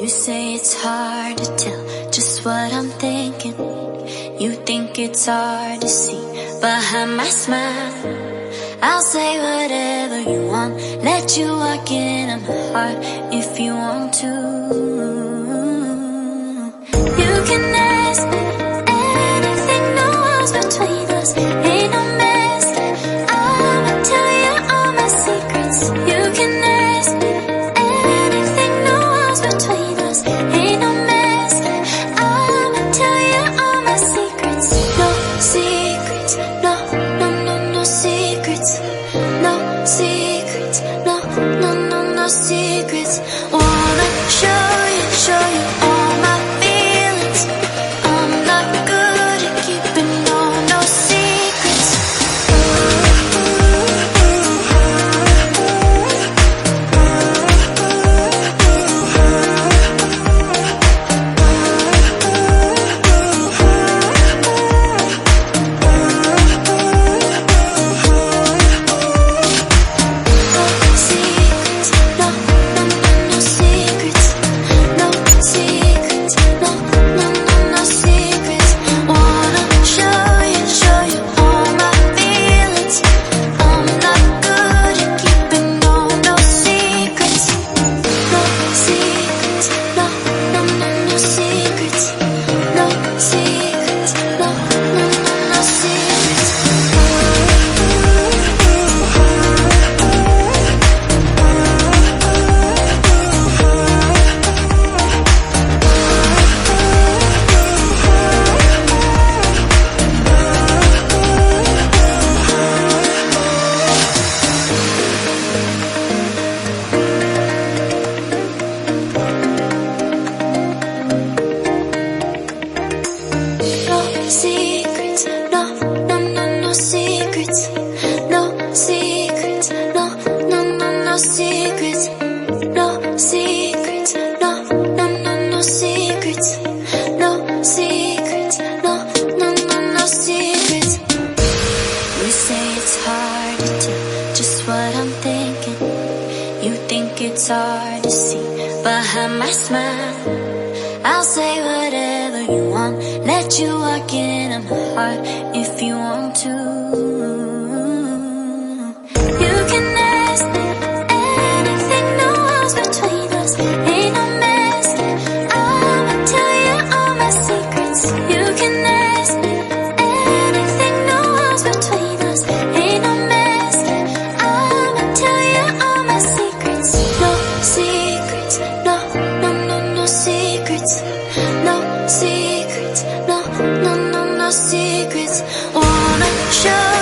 You say it's hard to tell just what I'm thinking. You think it's hard to see behind my smile. I'll say whatever you want, let you walk into my heart if you want to. You can ask me anything, no walls between us, ain't no mess. I'ma tell you all my secrets. You can ask me anything, no walls between us, ain't no mess. I'ma tell you all my secrets. No secrets, no, no, no, no secrets. No secrets, no, no, no, no secrets. Wanna show you all my feelings. I'm not good at keeping no secrets. Secrets, no, no, no, no secrets. No secrets, no, no, no, no secrets. No secrets, no, no, no, no secrets. No secrets, no, no, no, no secrets. You say it's hard to tell just what I'm thinking. You think it's hard to see behind my smile. I'll say whatever you want, let you walk into my heart if you want to. You can ask me anything, no walls between us, ain't no mess. I'ma tell you all my secrets. You can ask me anything, no walls between us, ain't no mess. I'ma tell you all my secrets. No secrets, no, no, no, no secrets. No secrets, no, no, no, no secrets. Wanna show